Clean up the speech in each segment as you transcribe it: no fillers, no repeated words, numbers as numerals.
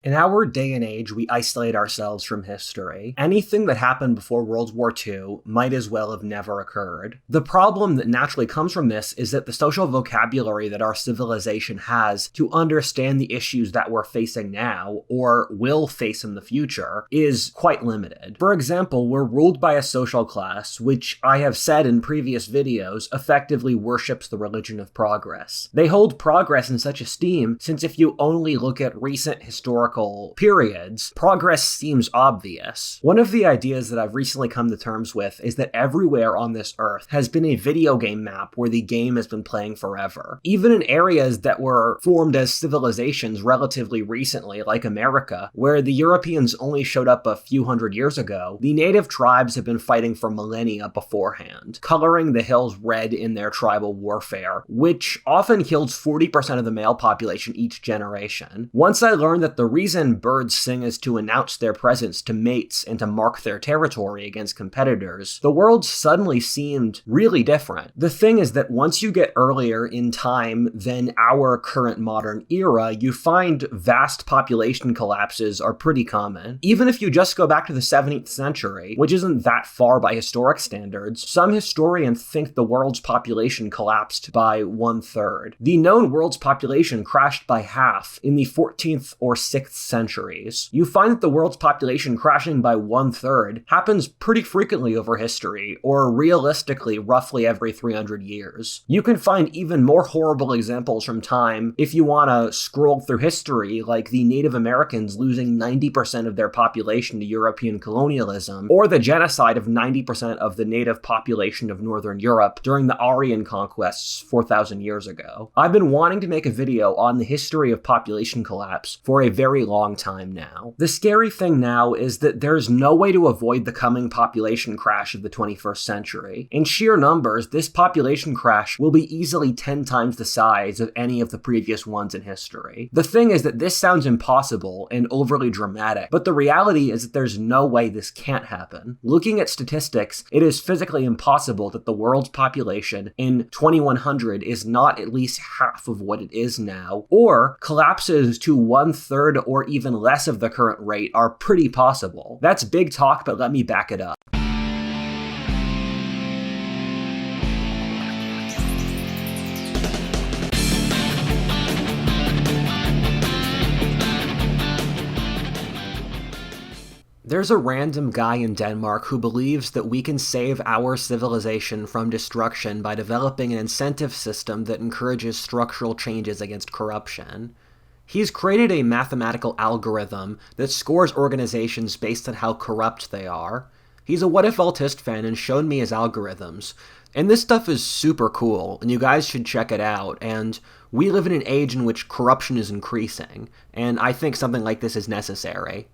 In our day and age, we isolate ourselves from history. Anything that happened before World War II might as well have never occurred. The problem that naturally comes from this is that the social vocabulary that our civilization has to understand the issues that we're facing now, or will face in the future, is quite limited. For example, we're ruled by a social class, which I have said in previous videos, effectively worships the religion of progress. They hold progress in such esteem, since if you only look at recent historical periods, progress seems obvious. One of the ideas that I've recently come to terms with is that everywhere on this earth has been a video game map where the game has been playing forever. Even in areas that were formed as civilizations relatively recently, like America, where the Europeans only showed up a few hundred years ago, the native tribes have been fighting for millennia beforehand, coloring the hills red in their tribal warfare, which often kills 40% of the male population each generation. Once I learned that the reason birds sing is to announce their presence to mates and to mark their territory against competitors, the world suddenly seemed really different. The thing is that once you get earlier in time than our current modern era, you find vast population collapses are pretty common. Even if you just go back to the 17th century, which isn't that far by historic standards, some historians think the world's population collapsed by 1/3. The known world's population crashed by half in the 14th or 6th centuries. You find that the world's population crashing by 1/3 happens pretty frequently over history, or realistically roughly every 300 years. You can find even more horrible examples from time if you want to scroll through history, like the Native Americans losing 90% of their population to European colonialism, or the genocide of 90% of the native population of Northern Europe during the Aryan conquests 4,000 years ago. I've been wanting to make a video on the history of population collapse for a very long time now. The scary thing now is that there's no way to avoid the coming population crash of the 21st century. In sheer numbers, this population crash will be easily 10 times the size of any of the previous ones in history. The thing is that this sounds impossible and overly dramatic, but the reality is that there's no way this can't happen. Looking at statistics, it is physically impossible that the world's population in 2100 is not at least half of what it is now, or collapses to 1/3 or even less of the current rate are pretty possible. That's big talk, but let me back it up. There's a random guy in Denmark who believes that we can save our civilization from destruction by developing an incentive system that encourages structural changes against corruption. He's created a mathematical algorithm that scores organizations based on how corrupt they are. He's a What If Altist fan and shown me his algorithms. And this stuff is super cool, and you guys should check it out. And we live in an age in which corruption is increasing, and I think something like this is necessary.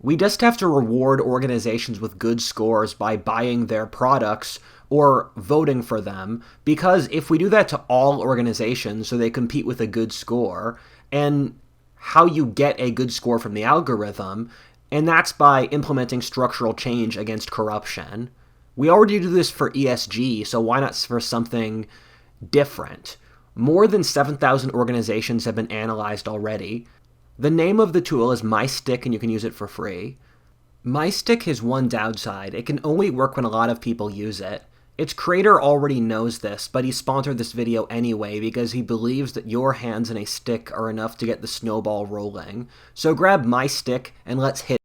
We just have to reward organizations with good scores by buying their products or voting for them, because if we do that to all organizations so they compete with a good score, and how you get a good score from the algorithm, and that's by implementing structural change against corruption. We already do this for ESG, so why not for something different? More than 7,000 organizations have been analyzed already. The name of the tool is MyStick, and you can use it for free. MyStick has one downside. It can only work when a lot of people use it. Its creator already knows this, but he sponsored this video anyway because he believes that your hands and a stick are enough to get the snowball rolling. So grab MyStick and let's hit.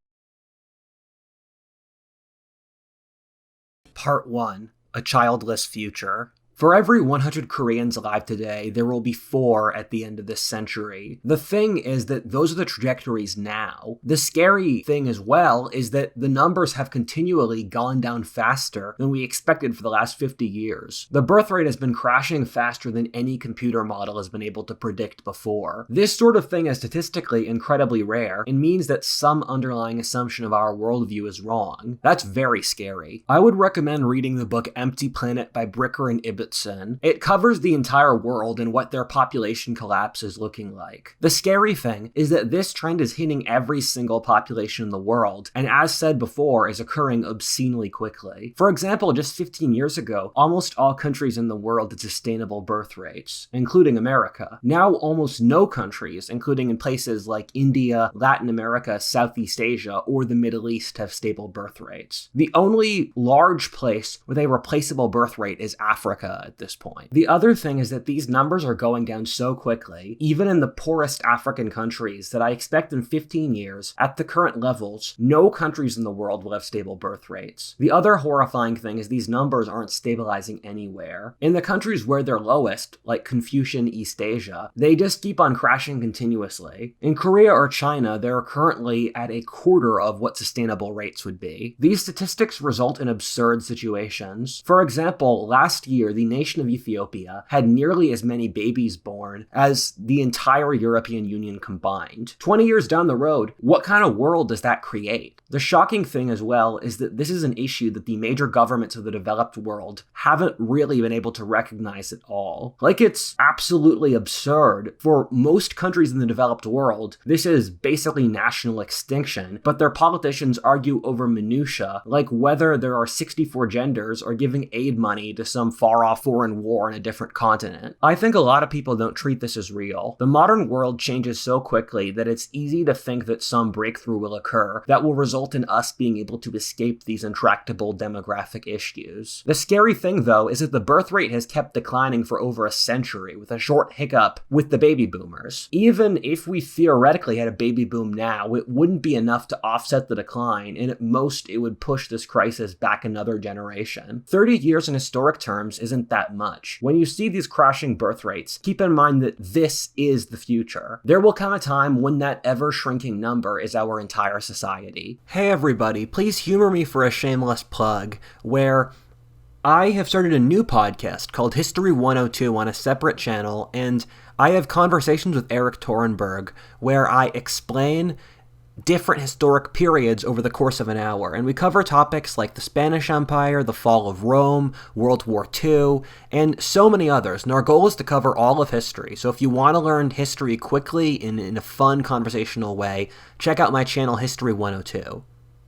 Part 1. A Childless Future. For every 100 Koreans alive today, there will be 4 at the end of this century. The thing is that those are the trajectories now. The scary thing as well is that the numbers have continually gone down faster than we expected for the last 50 years. The birth rate has been crashing faster than any computer model has been able to predict before. This sort of thing is statistically incredibly rare and means that some underlying assumption of our worldview is wrong. That's very scary. I would recommend reading the book Empty Planet by Bricker and Ibbitson Ibbitson, it covers the entire world and what their population collapse is looking like. The scary thing is that this trend is hitting every single population in the world, and as said before, is occurring obscenely quickly. For example, just 15 years ago, almost all countries in the world had sustainable birth rates, including America. Now almost no countries, including in places like India, Latin America, Southeast Asia, or the Middle East, have stable birth rates. The only large place with a replaceable birth rate is Africa at this point. The other thing is that these numbers are going down so quickly, even in the poorest African countries, that I expect in 15 years, at the current levels, no countries in the world will have stable birth rates. The other horrifying thing is these numbers aren't stabilizing anywhere. In the countries where they're lowest, like Confucian East Asia, they just keep on crashing continuously. In Korea or China, they're currently at a quarter of what sustainable rates would be. These statistics result in absurd situations. For example, last year, the nation of Ethiopia had nearly as many babies born as the entire European Union combined. 20 years down the road, what kind of world does that create? The shocking thing as well is that this is an issue that the major governments of the developed world haven't really been able to recognize at all. Like, it's absolutely absurd. For most countries in the developed world, this is basically national extinction, but their politicians argue over minutia, like whether there are 64 genders or giving aid money to some far-off foreign war in a different continent. I think a lot of people don't treat this as real. The modern world changes so quickly that it's easy to think that some breakthrough will occur that will result in us being able to escape these intractable demographic issues. The scary thing, though, is that the birth rate has kept declining for over a century, with a short hiccup with the baby boomers. Even if we theoretically had a baby boom now, it wouldn't be enough to offset the decline, and at most it would push this crisis back another generation. 30 years in historic terms isn't that much. When you see these crashing birth rates, keep in mind that this is the future. There will come a time when that ever-shrinking number is our entire society. Hey everybody, please humor me for a shameless plug, where I have started a new podcast called History 102 on a separate channel, and I have conversations with Eric Torenberg where I explain different historic periods over the course of an hour, and we cover topics like the Spanish Empire, the fall of Rome, World War II, and so many others, and our goal is to cover all of history. So if you want to learn history quickly in a fun conversational way, check out my channel History 102.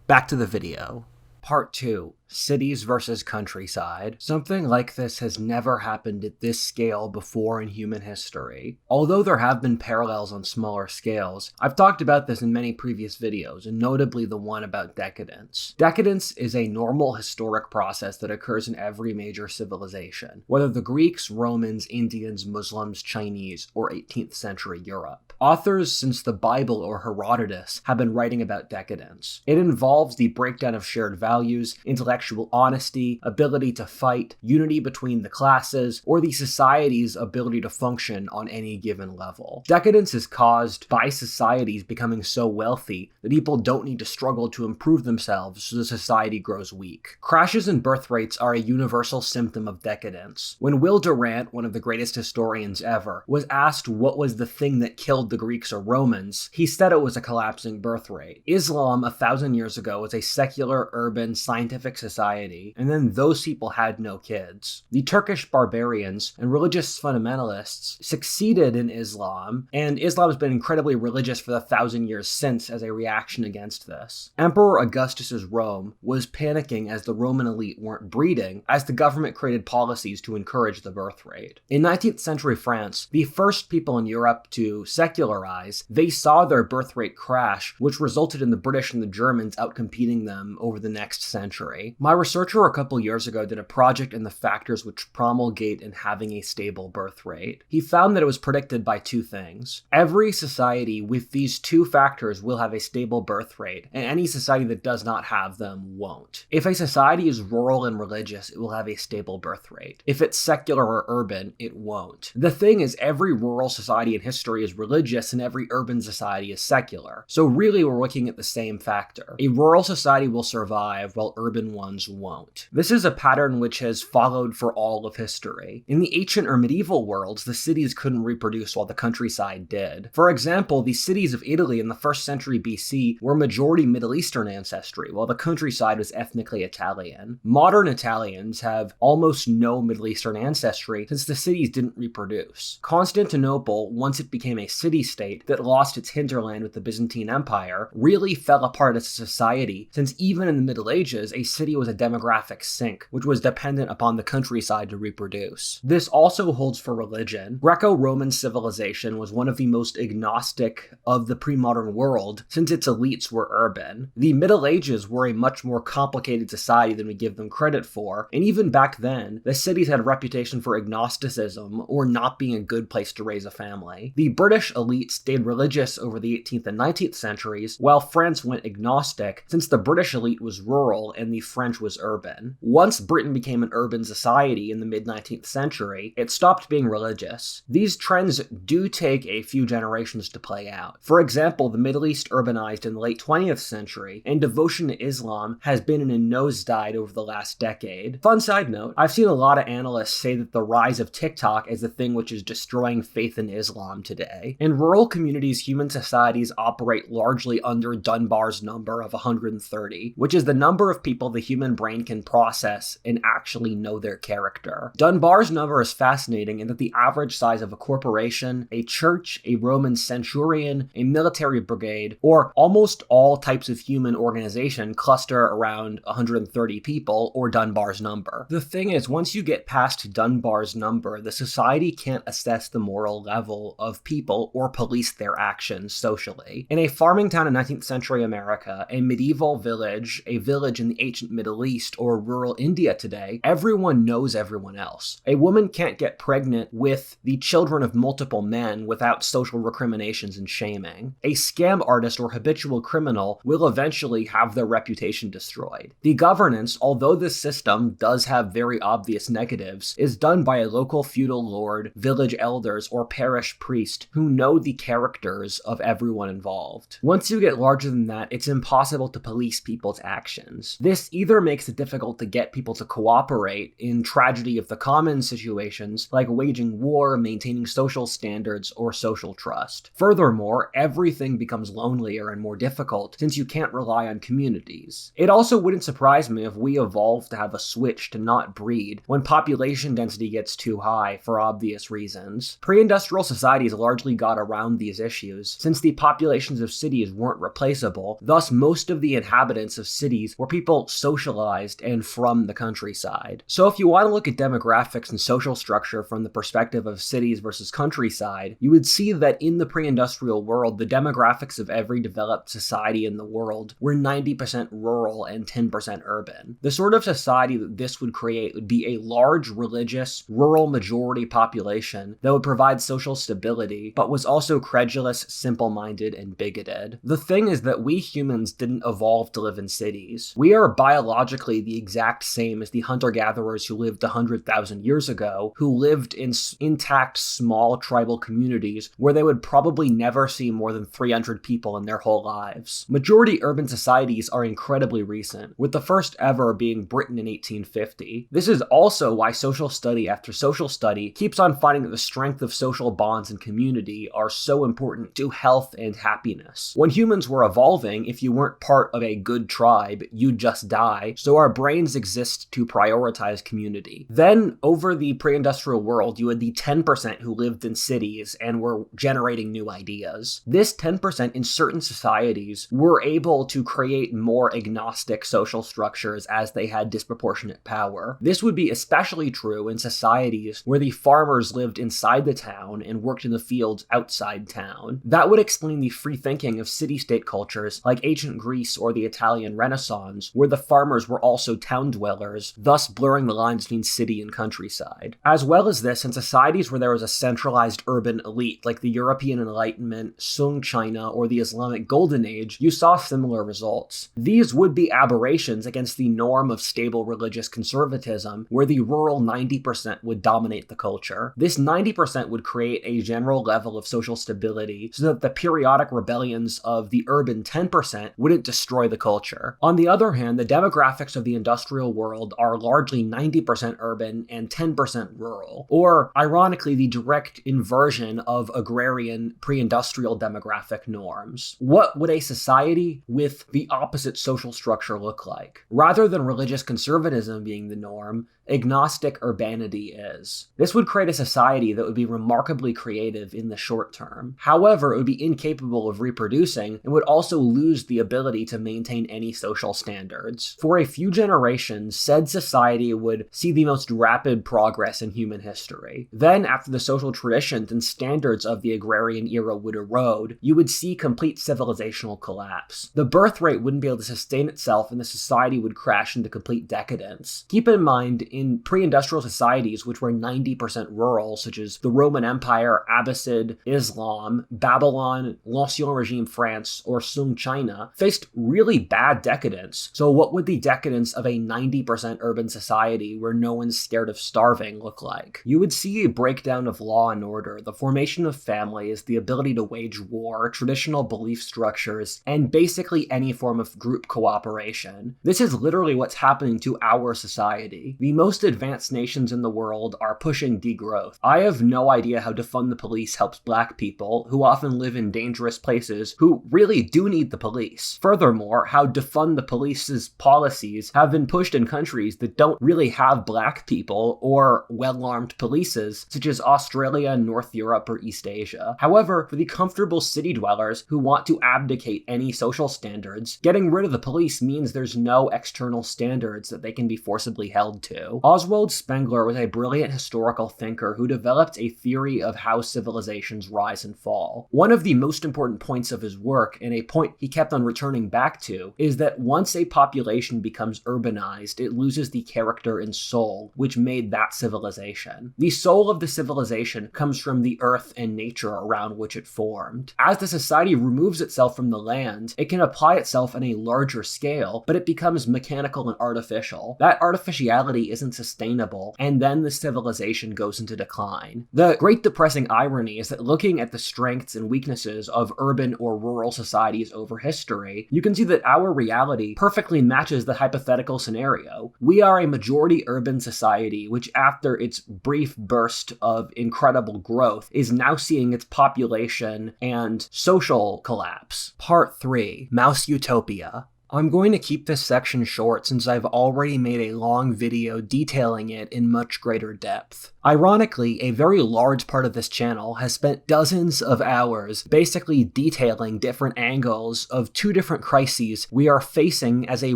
Back to the video. Part 2. Cities versus countryside. Something like this has never happened at this scale before in human history. Although there have been parallels on smaller scales, I've talked about this in many previous videos, and notably the one about decadence. Decadence is a normal historic process that occurs in every major civilization, whether the Greeks, Romans, Indians, Muslims, Chinese, or 18th century Europe. Authors since the Bible or Herodotus have been writing about decadence. It involves the breakdown of shared values, intellectual honesty, ability to fight, unity between the classes, or the society's ability to function on any given level. Decadence is caused by societies becoming so wealthy that people don't need to struggle to improve themselves so the society grows weak. Crashes in birth rates are a universal symptom of decadence. When Will Durant, one of the greatest historians ever, was asked what was the thing that killed the Greeks or Romans, he said it was a collapsing birth rate. Islam 1,000 years ago was a secular, urban, scientific society, and then those people had no kids. The Turkish barbarians and religious fundamentalists succeeded in Islam, and Islam has been incredibly religious for the 1,000 years since as a reaction against this. Emperor Augustus's Rome was panicking as the Roman elite weren't breeding, as the government created policies to encourage the birth rate. In 19th century France, the first people in Europe to secularize, they saw their birth rate crash, which resulted in the British and the Germans outcompeting them over the next century. My researcher a couple years ago did a project in the factors which promulgate in having a stable birth rate. He found that it was predicted by two things. Every society with these two factors will have a stable birth rate, and any society that does not have them won't. If a society is rural and religious, it will have a stable birth rate. If it's secular or urban, it won't. The thing is, every rural society in history is religious and every urban society is secular. So really we're looking at the same factor. A rural society will survive while urban one ones won't. This is a pattern which has followed for all of history. In the ancient or medieval worlds, the cities couldn't reproduce while the countryside did. For example, the cities of Italy in the 1st century BC were majority Middle Eastern ancestry, while the countryside was ethnically Italian. Modern Italians have almost no Middle Eastern ancestry since the cities didn't reproduce. Constantinople, once it became a city-state that lost its hinterland with the Byzantine Empire, really fell apart as a society, since even in the Middle Ages, a city was a demographic sink, which was dependent upon the countryside to reproduce. This also holds for religion. Greco-Roman civilization was one of the most agnostic of the pre-modern world, since its elites were urban. The Middle Ages were a much more complicated society than we give them credit for, and even back then, the cities had a reputation for agnosticism, or not being a good place to raise a family. The British elite stayed religious over the 18th and 19th centuries, while France went agnostic, since the British elite was rural and the French was urban. Once Britain became an urban society in the mid-19th century, it stopped being religious. These trends do take a few generations to play out. For example, the Middle East urbanized in the late 20th century, and devotion to Islam has been in a nosedive over the last decade. Fun side note, I've seen a lot of analysts say that the rise of TikTok is the thing which is destroying faith in Islam today. In rural communities, human societies operate largely under Dunbar's number of 130, which is the number of people the human brain can process and actually know their character. Dunbar's number is fascinating in that the average size of a corporation, a church, a Roman centurion, a military brigade, or almost all types of human organization cluster around 130 people, or Dunbar's number. The thing is, once you get past Dunbar's number, the society can't assess the moral level of people or police their actions socially. In a farming town in 19th century America, a medieval village, a village in the ancient Middle East, or rural India today, everyone knows everyone else. A woman can't get pregnant with the children of multiple men without social recriminations and shaming. A scam artist or habitual criminal will eventually have their reputation destroyed. The governance, although this system does have very obvious negatives, is done by a local feudal lord, village elders, or parish priest who know the characters of everyone involved. Once you get larger than that, it's impossible to police people's actions. This either makes it difficult to get people to cooperate in tragedy of the commons situations, like waging war, maintaining social standards, or social trust. Furthermore, everything becomes lonelier and more difficult since you can't rely on communities. It also wouldn't surprise me if we evolve to have a switch to not breed when population density gets too high for obvious reasons. Pre-industrial societies largely got around these issues since the populations of cities weren't replaceable, thus most of the inhabitants of cities were people socialized and from the countryside. So if you want to look at demographics and social structure from the perspective of cities versus countryside, you would see that in the pre-industrial world, the demographics of every developed society in the world were 90% rural and 10% urban. The sort of society that this would create would be a large religious, rural majority population that would provide social stability, but was also credulous, simple-minded, and bigoted. The thing is that we humans didn't evolve to live in cities. We are biologically the exact same as the hunter-gatherers who lived 100,000 years ago, who lived in intact, small tribal communities where they would probably never see more than 300 people in their whole lives. Majority urban societies are incredibly recent, with the first ever being Britain in 1850. This is also why social study after social study keeps on finding that the strength of social bonds and community are so important to health and happiness. When humans were evolving, if you weren't part of a good tribe, you'd just die, so our brains exist to prioritize community. Then, over the pre-industrial world, you had the 10% who lived in cities and were generating new ideas. This 10% in certain societies were able to create more agnostic social structures as they had disproportionate power. This would be especially true in societies where the farmers lived inside the town and worked in the fields outside town. That would explain the free thinking of city-state cultures like ancient Greece or the Italian Renaissance, where the farmers were also town dwellers, thus blurring the lines between city and countryside. As well as this, in societies where there was a centralized urban elite, like the European Enlightenment, Sung China, or the Islamic Golden Age, you saw similar results. These would be aberrations against the norm of stable religious conservatism, where the rural 90% would dominate the culture. This 90% would create a general level of social stability so that the periodic rebellions of the urban 10% wouldn't destroy the culture. On the other hand, the demographics demographics of the industrial world are largely 90% urban and 10% rural, or ironically the direct inversion of agrarian pre-industrial demographic norms. What would a society with the opposite social structure look like? Rather than religious conservatism being the norm, agnostic urbanity is. This would create a society that would be remarkably creative in the short term. However, it would be incapable of reproducing and would also lose the ability to maintain any social standards. For a few generations, said society would see the most rapid progress in human history. Then, after the social traditions and standards of the agrarian era would erode, you would see complete civilizational collapse. The birth rate wouldn't be able to sustain itself and the society would crash into complete decadence. Keep in mind, in pre-industrial societies which were 90% rural, such as the Roman Empire, Abbasid, Islam, Babylon, l'Ancien Regime France, or Sung China, faced really bad decadence. So what would the decadence of a 90% urban society where no one's scared of starving look like? You would see a breakdown of law and order, the formation of families, the ability to wage war, traditional belief structures, and basically any form of group cooperation. This is literally what's happening to our society. The most advanced nations in the world are pushing degrowth. I have no idea how defund the police helps black people, who often live in dangerous places, who really do need the police. Furthermore, how defund the police's policies have been pushed in countries that don't really have black people or well-armed polices, such as Australia, North Europe, or East Asia. However, for the comfortable city dwellers who want to abdicate any social standards, getting rid of the police means there's no external standards that they can be forcibly held to. Oswald Spengler was a brilliant historical thinker who developed a theory of how civilizations rise and fall. One of the most important points of his work, and a point he kept on returning back to, is that once a population becomes urbanized, it loses the character and soul which made that civilization. The soul of the civilization comes from the earth and nature around which it formed. As the society removes itself from the land, it can apply itself on a larger scale, but it becomes mechanical and artificial. That artificiality isn't sustainable, and then the civilization goes into decline. The great depressing irony is that looking at the strengths and weaknesses of urban or rural societies over history, you can see that our reality perfectly matches the hypothetical scenario. We are a majority urban society, which after its brief burst of incredible growth is now seeing its population and social collapse. Part 3. Mouse Utopia. I'm going to keep this section short since I've already made a long video detailing it in much greater depth. Ironically, a very large part of this channel has spent dozens of hours basically detailing different angles of two different crises we are facing as a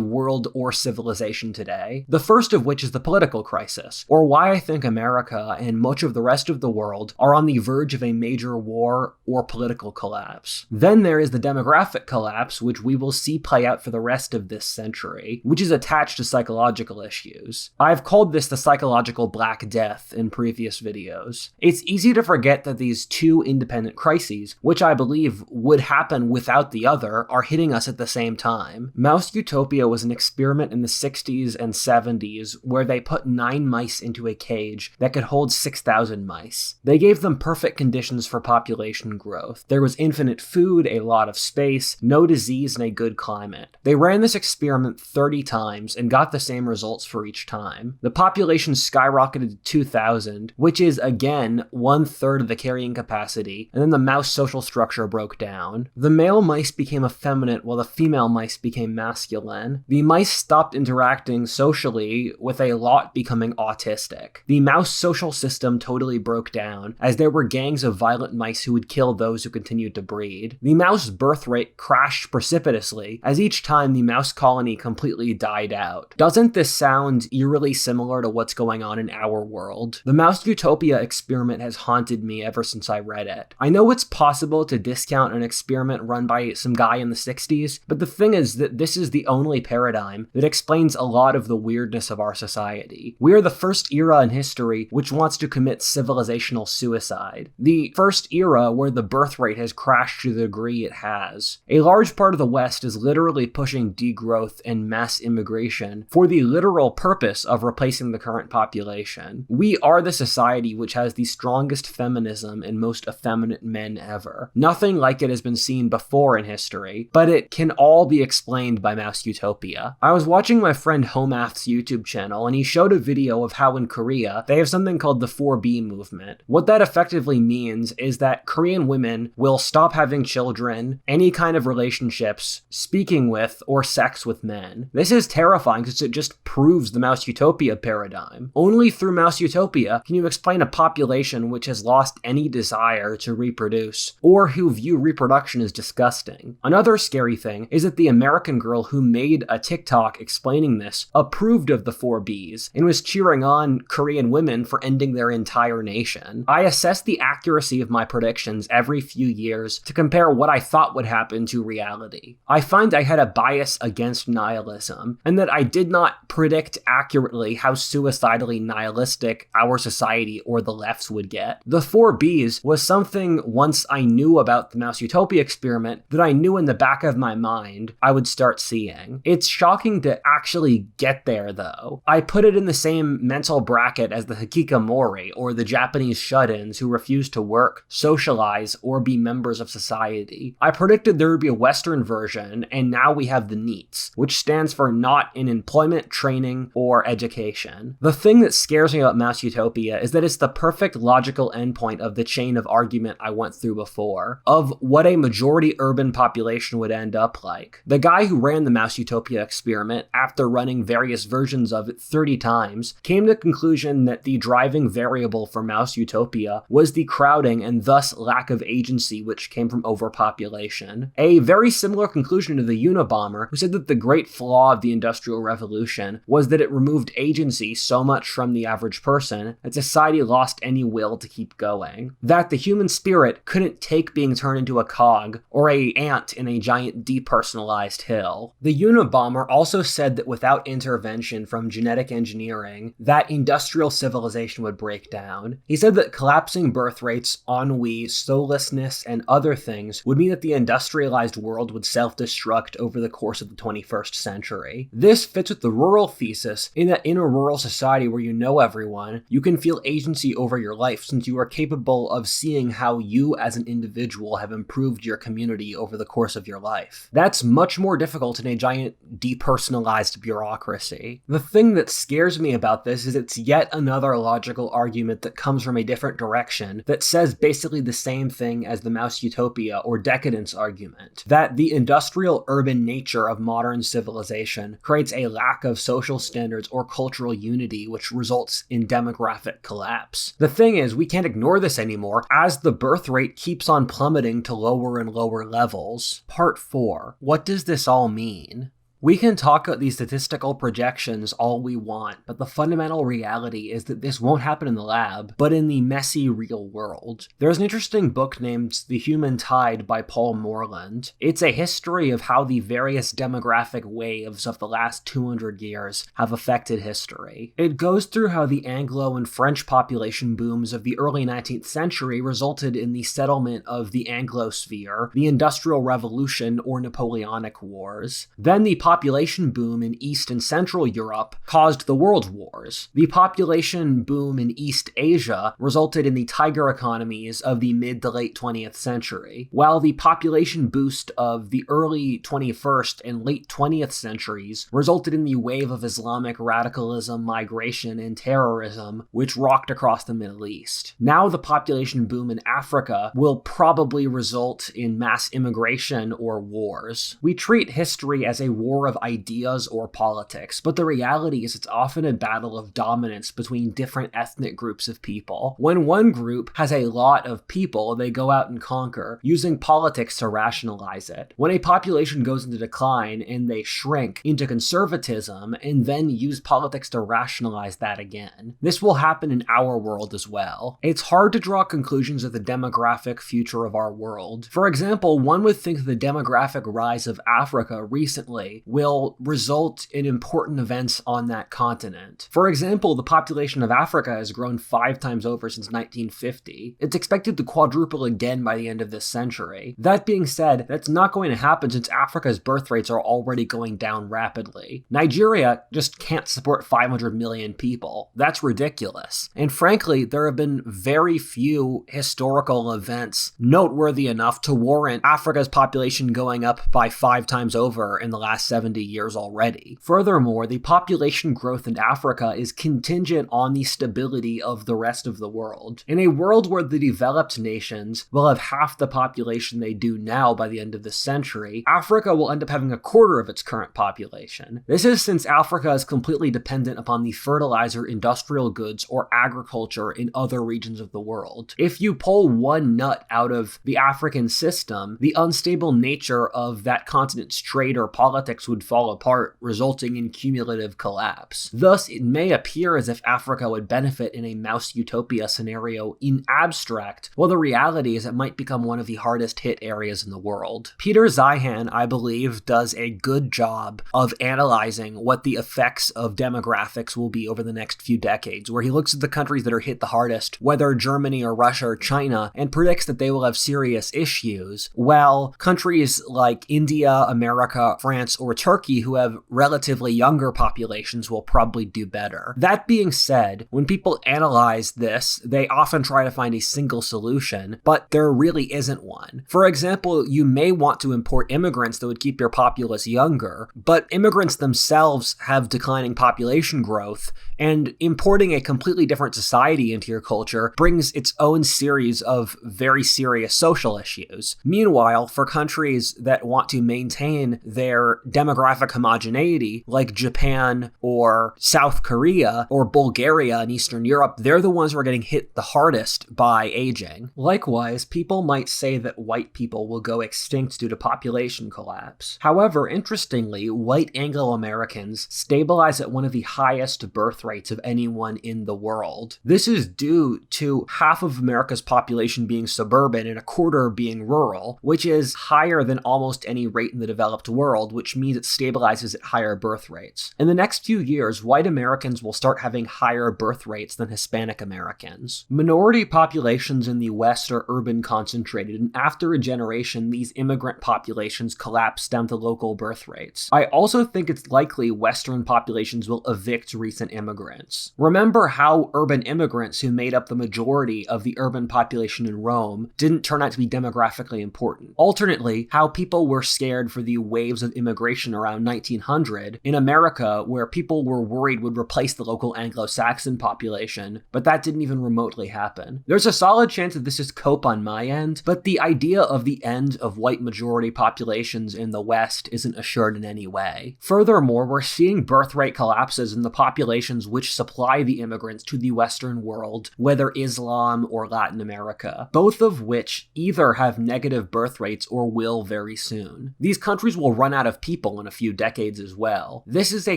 world or civilization today. The first of which is the political crisis, or why I think America and much of the rest of the world are on the verge of a major war or political collapse. Then there is the demographic collapse, which we will see play out for the rest of this century, which is attached to psychological issues. I've called this the psychological Black Death in previous videos. It's easy to forget that these two independent crises, which I believe would happen without the other, are hitting us at the same time. Mouse Utopia was an experiment in the 60s and 70s where they put 9 mice into a cage that could hold 6,000 mice. They gave them perfect conditions for population growth. There was infinite food, a lot of space, no disease, and a good climate. They ran this experiment 30 times and got the same results for each time. The population skyrocketed to 2,000, which is again 1/3 of the carrying capacity, and then the mouse social structure broke down. The male mice became effeminate while the female mice became masculine. The mice stopped interacting socially, with a lot becoming autistic. The mouse social system totally broke down, as there were gangs of violent mice who would kill those who continued to breed. The mouse birth rate crashed precipitously, as each time the mouse colony completely died out. Doesn't this sound eerily similar to what's going on in our world? The Mouse Utopia experiment has haunted me ever since I read it. I know it's possible to discount an experiment run by some guy in the 60s, but the thing is that this is the only paradigm that explains a lot of the weirdness of our society. We are the first era in history which wants to commit civilizational suicide. The first era where the birth rate has crashed to the degree it has. A large part of the West is literally pushing pushing degrowth and mass immigration for the literal purpose of replacing the current population. We are the society which has the strongest feminism and most effeminate men ever. Nothing like it has been seen before in history, but it can all be explained by Mouse Utopia. I was watching my friend Homath's YouTube channel, and he showed a video of how in Korea they have something called the 4B movement. What that effectively means is that Korean women will stop having children, any kind of relationships, speaking with, or sex with men. This is terrifying because it just proves the Mouse Utopia paradigm. Only through Mouse Utopia can you explain a population which has lost any desire to reproduce, or who view reproduction as disgusting. Another scary thing is that the American girl who made a TikTok explaining this approved of the 4Bs and was cheering on Korean women for ending their entire nation. I assess the accuracy of my predictions every few years to compare what I thought would happen to reality. I find I had a bias against nihilism, and that I did not predict accurately how suicidally nihilistic our society or the lefts would get. The 4Bs was something once I knew about the Mouse Utopia experiment that I knew in the back of my mind I would start seeing. It's shocking to actually get there though. I put it in the same mental bracket as the hikikomori, or the Japanese shut-ins who refuse to work, socialize, or be members of society. I predicted there would be a Western version, and now we have the NEETs, which stands for not in employment, training, or education. The thing that scares me about Mouse Utopia is that it's the perfect logical endpoint of the chain of argument I went through before, of what a majority urban population would end up like. The guy who ran the Mouse Utopia experiment, after running various versions of it 30 times, came to the conclusion that the driving variable for Mouse Utopia was the crowding and thus lack of agency which came from overpopulation. A very similar conclusion to the Unabomber, who said that the great flaw of the Industrial Revolution was that it removed agency so much from the average person that society lost any will to keep going. That the human spirit couldn't take being turned into a cog or a ant in a giant depersonalized hill. The Unabomber also said that without intervention from genetic engineering, that industrial civilization would break down. He said that collapsing birth rates, ennui, soullessness, and other things would mean that the industrialized world would self-destruct over the course of the 21st century. This fits with the rural thesis in that in a rural society where you know everyone, you can feel agency over your life since you are capable of seeing how you as an individual have improved your community over the course of your life. That's much more difficult in a giant depersonalized bureaucracy. The thing that scares me about this is it's yet another logical argument that comes from a different direction that says basically the same thing as the Mouse Utopia or decadence argument, that the industrial urban nature of modern civilization creates a lack of social standards or cultural unity which results in demographic collapse. The thing is, we can't ignore this anymore as the birth rate keeps on plummeting to lower and lower levels. Part 4. What does this all mean? We can talk about these statistical projections all we want, but the fundamental reality is that this won't happen in the lab, but in the messy real world. There's an interesting book named The Human Tide by Paul Morland. It's a history of how the various demographic waves of the last 200 years have affected history. It goes through how the Anglo and French population booms of the early 19th century resulted in the settlement of the Anglosphere, the Industrial Revolution, or Napoleonic Wars. Then the population boom in East and Central Europe caused the World Wars. The population boom in East Asia resulted in the tiger economies of the mid to late 20th century, while the population boost of the early 21st and late 20th centuries resulted in the wave of Islamic radicalism, migration, and terrorism, which rocked across the Middle East. Now the population boom in Africa will probably result in mass immigration or wars. We treat history as a war of ideas or politics, but the reality is it's often a battle of dominance between different ethnic groups of people. When one group has a lot of people, they go out and conquer, using politics to rationalize it. When a population goes into decline and they shrink into conservatism and then use politics to rationalize that again. This will happen in our world as well. It's hard to draw conclusions of the demographic future of our world. For example, one would think the demographic rise of Africa recently will result in important events on that continent. For example, the population of Africa has grown 5 times over since 1950. It's expected to quadruple again by the end of this century. That being said, that's not going to happen since Africa's birth rates are already going down rapidly. Nigeria just can't support 500 million people. That's ridiculous. And frankly, there have been very few historical events noteworthy enough to warrant Africa's population going up by 5 times over in the last 70 years already. Furthermore, the population growth in Africa is contingent on the stability of the rest of the world. In a world where the developed nations will have half the population they do now by the end of this century, Africa will end up having a quarter of its current population. This is since Africa is completely dependent upon the fertilizer, industrial goods, or agriculture in other regions of the world. If you pull one nut out of the African system, the unstable nature of that continent's trade or politics would fall apart, resulting in cumulative collapse. Thus, it may appear as if Africa would benefit in a mouse utopia scenario in abstract, while the reality is it might become one of the hardest hit areas in the world. Peter Zeihan, I believe, does a good job of analyzing what the effects of demographics will be over the next few decades, where he looks at the countries that are hit the hardest, whether Germany or Russia or China, and predicts that they will have serious issues, while countries like India, America, France, or Turkey, who have relatively younger populations, will probably do better. That being said, when people analyze this, they often try to find a single solution, but there really isn't one. For example, you may want to import immigrants that would keep your populace younger, but immigrants themselves have declining population growth, and importing a completely different society into your culture brings its own series of very serious social issues. Meanwhile, for countries that want to maintain their demographic homogeneity, like Japan or South Korea or Bulgaria in Eastern Europe, they're the ones who are getting hit the hardest by aging. Likewise, people might say that white people will go extinct due to population collapse. However, interestingly, white Anglo-Americans stabilize at one of the highest birth rates of anyone in the world. This is due to half of America's population being suburban and a quarter being rural, which is higher than almost any rate in the developed world, which means it stabilizes at higher birth rates. In the next few years, white Americans will start having higher birth rates than Hispanic Americans. Minority populations in the West are urban concentrated, and after a generation, these immigrant populations collapse down to local birth rates. I also think it's likely Western populations will evict recent immigrants. Remember how urban immigrants who made up the majority of the urban population in Rome didn't turn out to be demographically important. Alternately, how people were scared for the waves of immigration around 1900 in America, where people were worried would replace the local Anglo-Saxon population, but that didn't even remotely happen. There's a solid chance that this is cope on my end, but the idea of the end of white majority populations in the West isn't assured in any way. Furthermore, we're seeing birth rate collapses in the populations which supply the immigrants to the Western world, whether Islam or Latin America, both of which either have negative birth rates or will very soon. These countries will run out of people in a few decades as well. This is a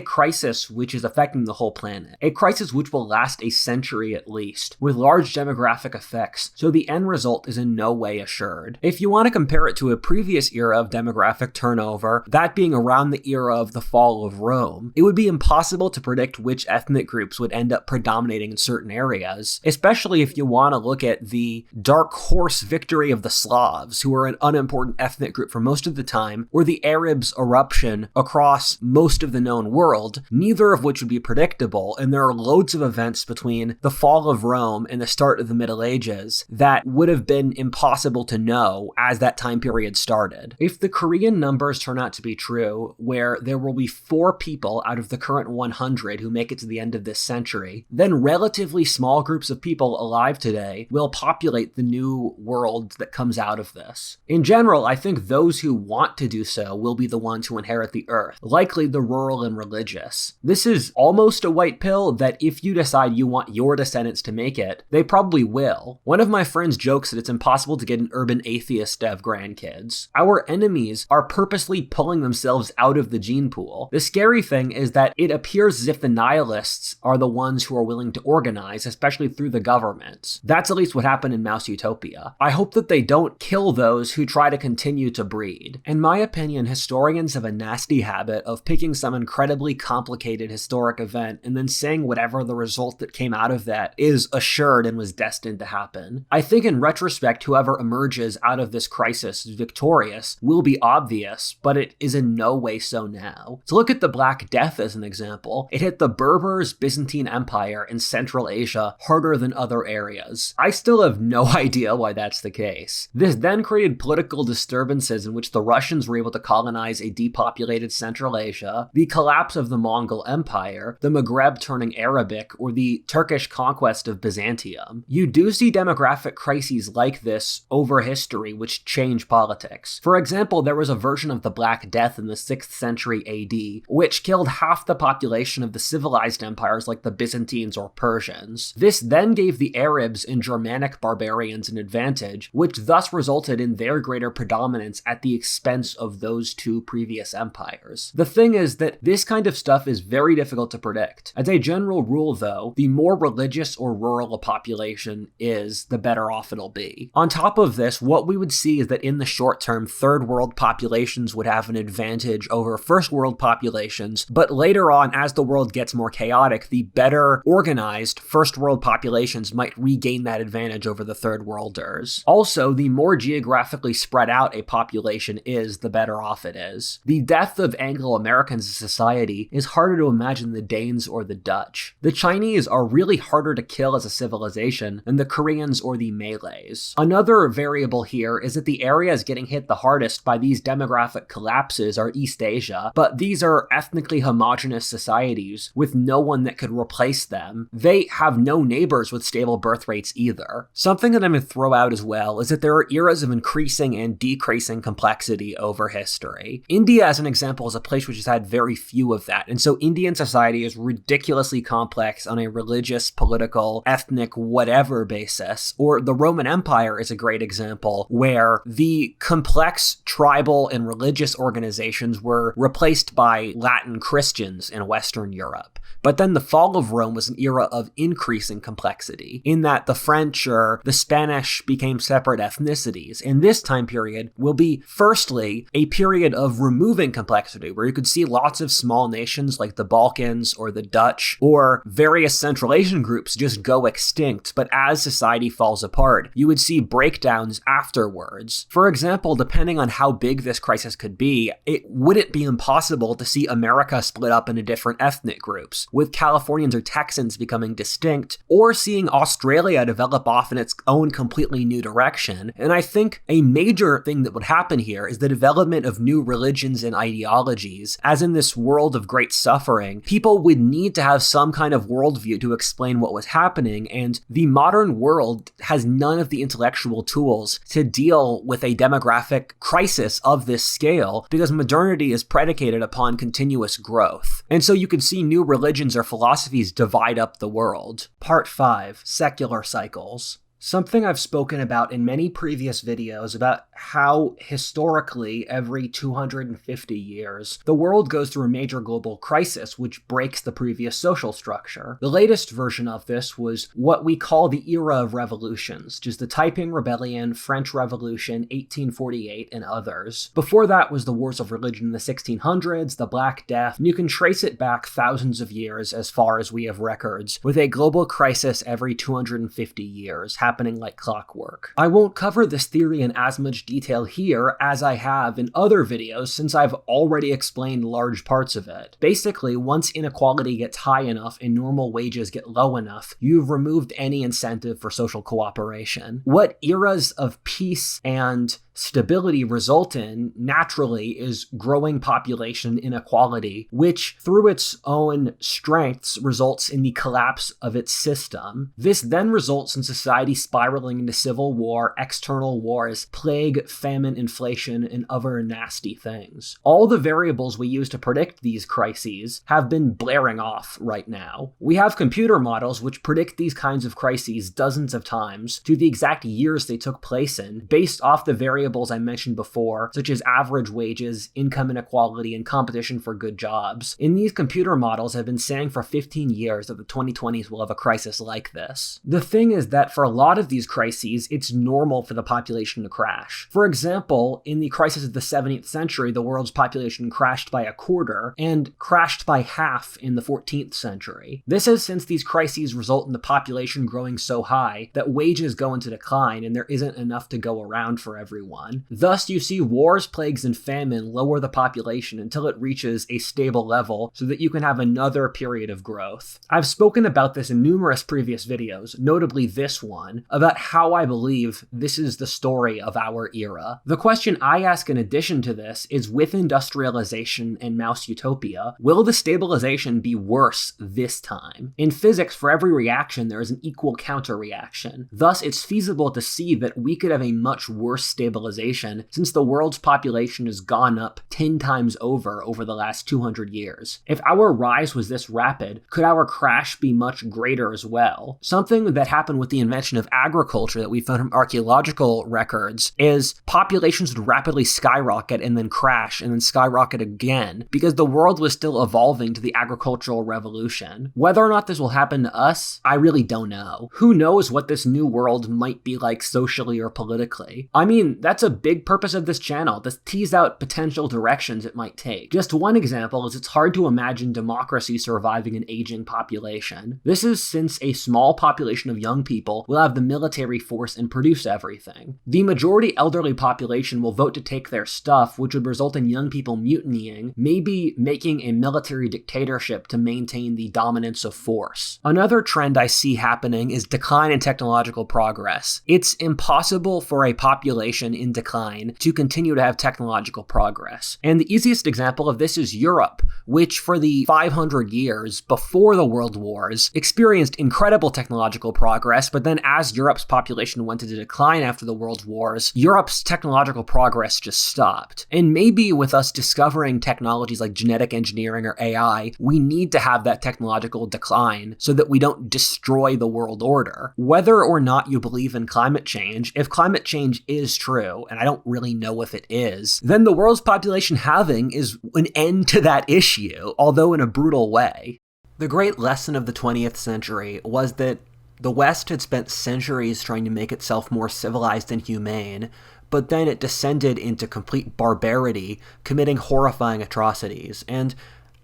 crisis which is affecting the whole planet, a crisis which will last a century at least, with large demographic effects, so the end result is in no way assured. If you want to compare it to a previous era of demographic turnover, that being around the era of the fall of Rome, it would be impossible to predict which ethnic groups would end up predominating in certain areas, especially if you want to look at the dark horse victory of the Slavs, who were an unimportant ethnic group for most of the time, or the Arabs' eruption across most of the known world, neither of which would be predictable, and there are loads of events between the fall of Rome and the start of the Middle Ages that would have been impossible to know as that time period started. If the Korean numbers turn out to be true, where there will be 4 people out of the current 100 who make it to the end of this century, then relatively small groups of people alive today will populate the new world that comes out of this. In general, I think those who want to do so will be the ones who inherit the earth, likely the rural and religious. This is almost a white pill that if you decide you want your descendants to make it, they probably will. One of my friends jokes that it's impossible to get an urban atheist to have grandkids. Our enemies are purposely pulling themselves out of the gene pool. The scary thing is that it appears as if the nihilists are the ones who are willing to organize, especially through the government. That's at least what happened in Mouse Utopia. I hope that they don't kill those who try to continue to breed. In my opinion, historians have a nasty habit of picking some incredibly complicated historic event and then saying whatever the result that came out of that is assured and was destined to happen. I think in retrospect, whoever emerges out of this crisis victorious will be obvious, but it is in no way so now. To look at the Black Death as an example, it hit the Berbers, Byzantine Empire, and Central Asia harder than other areas. I still have no idea why that's the case. This then created political disturbances in which the Russians were able to colonize a depopulated Central Asia, the collapse of the Mongol Empire, the Maghreb turning Arabic, or the Turkish conquest of Byzantium. You do see demographic crises like this over history which change politics. For example, there was a version of the Black Death in the 6th century AD, which killed half the population of the civilized empires like the Byzantines or Persians. This then gave the Arabs and Germanic barbarians an advantage, which thus resulted in their greater predominance at the expense of those two previous empires. The thing is that this kind of stuff is very difficult to predict. As a general rule, though, the more religious or rural a population is, the better off it'll be. On top of this, what we would see is that in the short term, third world populations would have an advantage over first world populations, but later on, as the world gets more chaotic, the better organized first world populations might regain that advantage over the third worlders. Also, the more geographically spread out a population is, the better off it is. The death of Anglo-Americans in society is harder to imagine than the Danes or the Dutch. The Chinese are really harder to kill as a civilization than the Koreans or the Malays. Another variable here is that the areas getting hit the hardest by these demographic collapses are East Asia, but these are ethnically homogenous societies with no one that could replace them. They have no neighbors with stable birth rates either. Something that I'm going to throw out as well is that there are eras of increasing and decreasing complexity over history. India, as an example, is a place which has had very few of that, and so Indian society is ridiculously complex on a religious, political, ethnic, whatever basis. Or the Roman Empire is a great example where the complex tribal and religious organizations were replaced by Latin Christians in Western Europe. But then the fall of Rome was an era of increasing complexity, in that the French or the Spanish became separate ethnicities. And this time period will be, firstly, a period of removing complexity, where you could see lots of small nations like the Balkans or the Dutch or various Central Asian groups just go extinct. But as society falls apart, you would see breakdowns afterwards. For example, depending on how big this crisis could be, it wouldn't be impossible to see America split up into different ethnic groups, with Californians or Texans becoming distinct, or seeing Australia develop off in its own completely new direction. And I think a major thing that would happen here is the development of new religions and ideologies. As in this world of great suffering, people would need to have some kind of worldview to explain what was happening, and the modern world has none of the intellectual tools to deal with a demographic crisis of this scale, because modernity is predicated upon continuous growth. And so you could see new religions or philosophies divide up the world. Part 5. Secular Cycles. Something I've spoken about in many previous videos about how historically every 250 years, the world goes through a major global crisis which breaks the previous social structure. The latest version of this was what we call the era of revolutions, which is the Taiping Rebellion, French Revolution, 1848, and others. Before that was the Wars of Religion in the 1600s, the Black Death, and you can trace it back thousands of years as far as we have records, with a global crisis every 250 years, happening like clockwork. I won't cover this theory in as much detail here as I have in other videos, since I've already explained large parts of it. Basically, once inequality gets high enough and normal wages get low enough, you've removed any incentive for social cooperation. What eras of peace and stability result in, naturally, is growing population inequality, which, through its own strengths, results in the collapse of its system. This then results in society spiraling into civil war, external wars, plague, famine, inflation, and other nasty things. All the variables we use to predict these crises have been blaring off right now. We have computer models which predict these kinds of crises dozens of times to the exact years they took place in, based off the various variables I mentioned before, such as average wages, income inequality, and competition for good jobs. And these computer models have been saying for 15 years that the 2020s will have a crisis like this. The thing is that for a lot of these crises, it's normal for the population to crash. For example, in the crisis of the 17th century, the world's population crashed by a quarter, and crashed by half in the 14th century. This is since these crises result in the population growing so high that wages go into decline and there isn't enough to go around for everyone. Thus, you see wars, plagues, and famine lower the population until it reaches a stable level so that you can have another period of growth. I've spoken about this in numerous previous videos, notably this one, about how I believe this is the story of our era. The question I ask in addition to this is, with industrialization and mouse utopia, will the stabilization be worse this time? In physics, for every reaction, there is an equal counter-reaction. Thus, it's feasible to see that we could have a much worse stabilization since the world's population has gone up 10 times over the last 200 years. If our rise was this rapid, could our crash be much greater as well? Something that happened with the invention of agriculture that we found from archaeological records is populations would rapidly skyrocket and then crash and then skyrocket again because the world was still evolving to the agricultural revolution. Whether or not this will happen to us, I really don't know. Who knows what this new world might be like socially or politically? I mean, that's a big purpose of this channel, to tease out potential directions it might take. Just one example is it's hard to imagine democracy surviving an aging population. This is since a small population of young people will have the military force and produce everything. The majority elderly population will vote to take their stuff, which would result in young people mutinying, maybe making a military dictatorship to maintain the dominance of force. Another trend I see happening is decline in technological progress. It's impossible for a population in decline to continue to have technological progress. And the easiest example of this is Europe, which for the 500 years before the World Wars experienced incredible technological progress, but then as Europe's population went into decline after the World Wars, Europe's technological progress just stopped. And maybe with us discovering technologies like genetic engineering or AI, we need to have that technological decline so that we don't destroy the world order. Whether or not you believe in climate change, if climate change is true, and I don't really know if it is, then the world's population halving is an end to that issue, although in a brutal way. The great lesson of the 20th century was that the West had spent centuries trying to make itself more civilized and humane, but then it descended into complete barbarity, committing horrifying atrocities. And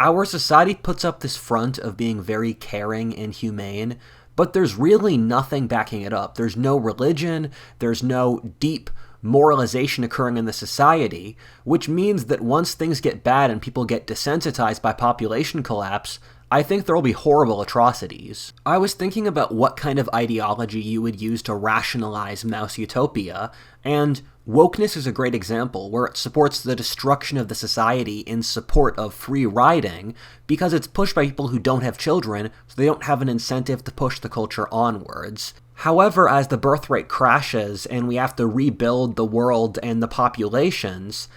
our society puts up this front of being very caring and humane, but there's really nothing backing it up. There's no religion, there's no deep moralization occurring in the society, which means that once things get bad and people get desensitized by population collapse, I think there will be horrible atrocities. I was thinking about what kind of ideology you would use to rationalize mouse utopia, and wokeness is a great example, where it supports the destruction of the society in support of free riding, because it's pushed by people who don't have children, so they don't have an incentive to push the culture onwards. However, as the birth rate crashes and we have to rebuild the world and the populations,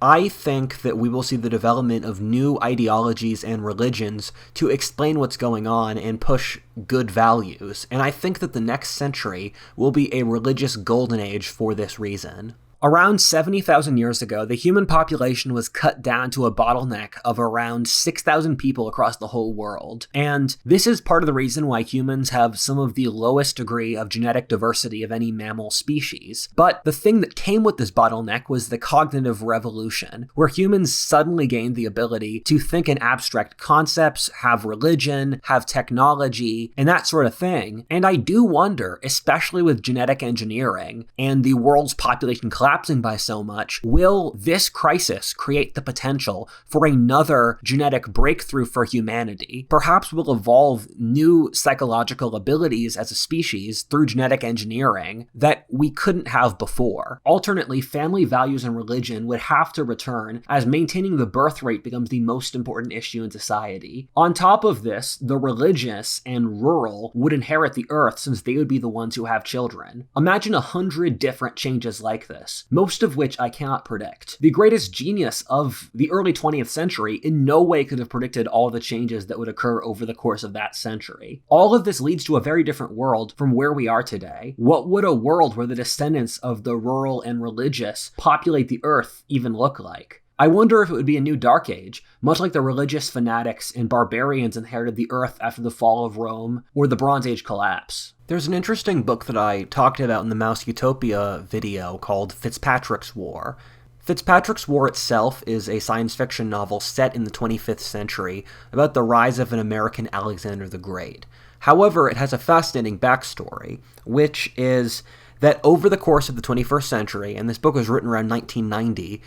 I think that we will see the development of new ideologies and religions to explain what's going on and push good values, and I think that the next century will be a religious golden age for this reason. Around 70,000 years ago, the human population was cut down to a bottleneck of around 6,000 people across the whole world. And this is part of the reason why humans have some of the lowest degree of genetic diversity of any mammal species. But the thing that came with this bottleneck was the cognitive revolution, where humans suddenly gained the ability to think in abstract concepts, have religion, have technology, and that sort of thing. And I do wonder, especially with genetic engineering and the world's population collapsing by so much, will this crisis create the potential for another genetic breakthrough for humanity? Perhaps we'll evolve new psychological abilities as a species through genetic engineering that we couldn't have before. Alternately, family values and religion would have to return as maintaining the birth rate becomes the most important issue in society. On top of this, the religious and rural would inherit the earth since they would be the ones who have children. Imagine 100 different changes like this. events, most of which I cannot predict. The greatest genius of the early 20th century in no way could have predicted all the changes that would occur over the course of that century. All of this leads to a very different world from where we are today. What would a world where the descendants of the rural and religious populate the earth even look like? I wonder if it would be a new Dark Age, much like the religious fanatics and barbarians inherited the earth after the fall of Rome or the Bronze Age collapse. There's an interesting book that I talked about in the Mouse Utopia video called Fitzpatrick's War. Fitzpatrick's War itself is a science fiction novel set in the 25th century about the rise of an American Alexander the Great. However, it has a fascinating backstory, which is that over the course of the 21st century, and this book was written around 1990,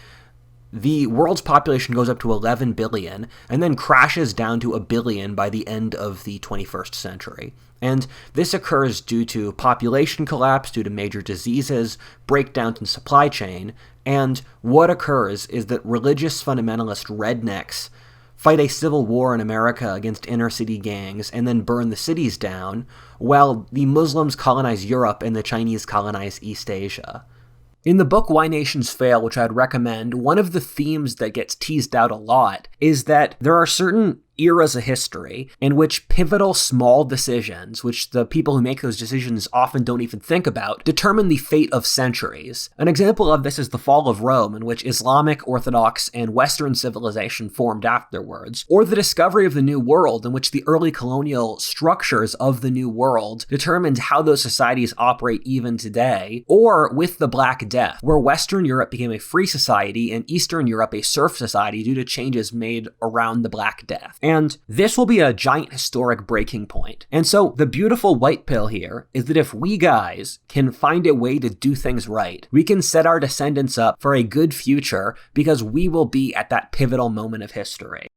the world's population goes up to 11 billion and then crashes down to 1 billion by the end of the 21st century. And this occurs due to population collapse, due to major diseases, breakdowns in supply chain, and what occurs is that religious fundamentalist rednecks fight a civil war in America against inner-city gangs and then burn the cities down, while the Muslims colonize Europe and the Chinese colonize East Asia. In the book Why Nations Fail, which I'd recommend, one of the themes that gets teased out a lot is that there are certain eras of history in which pivotal small decisions, which the people who make those decisions often don't even think about, determine the fate of centuries. An example of this is the fall of Rome, in which Islamic, Orthodox, and Western civilization formed afterwards, or the discovery of the New World, in which the early colonial structures of the New World determined how those societies operate even today, or with the Black Death, where Western Europe became a free society and Eastern Europe a serf society due to changes made around the Black Death. And this will be a giant historic breaking point. And so the beautiful white pill here is that if we guys can find a way to do things right, we can set our descendants up for a good future because we will be at that pivotal moment of history.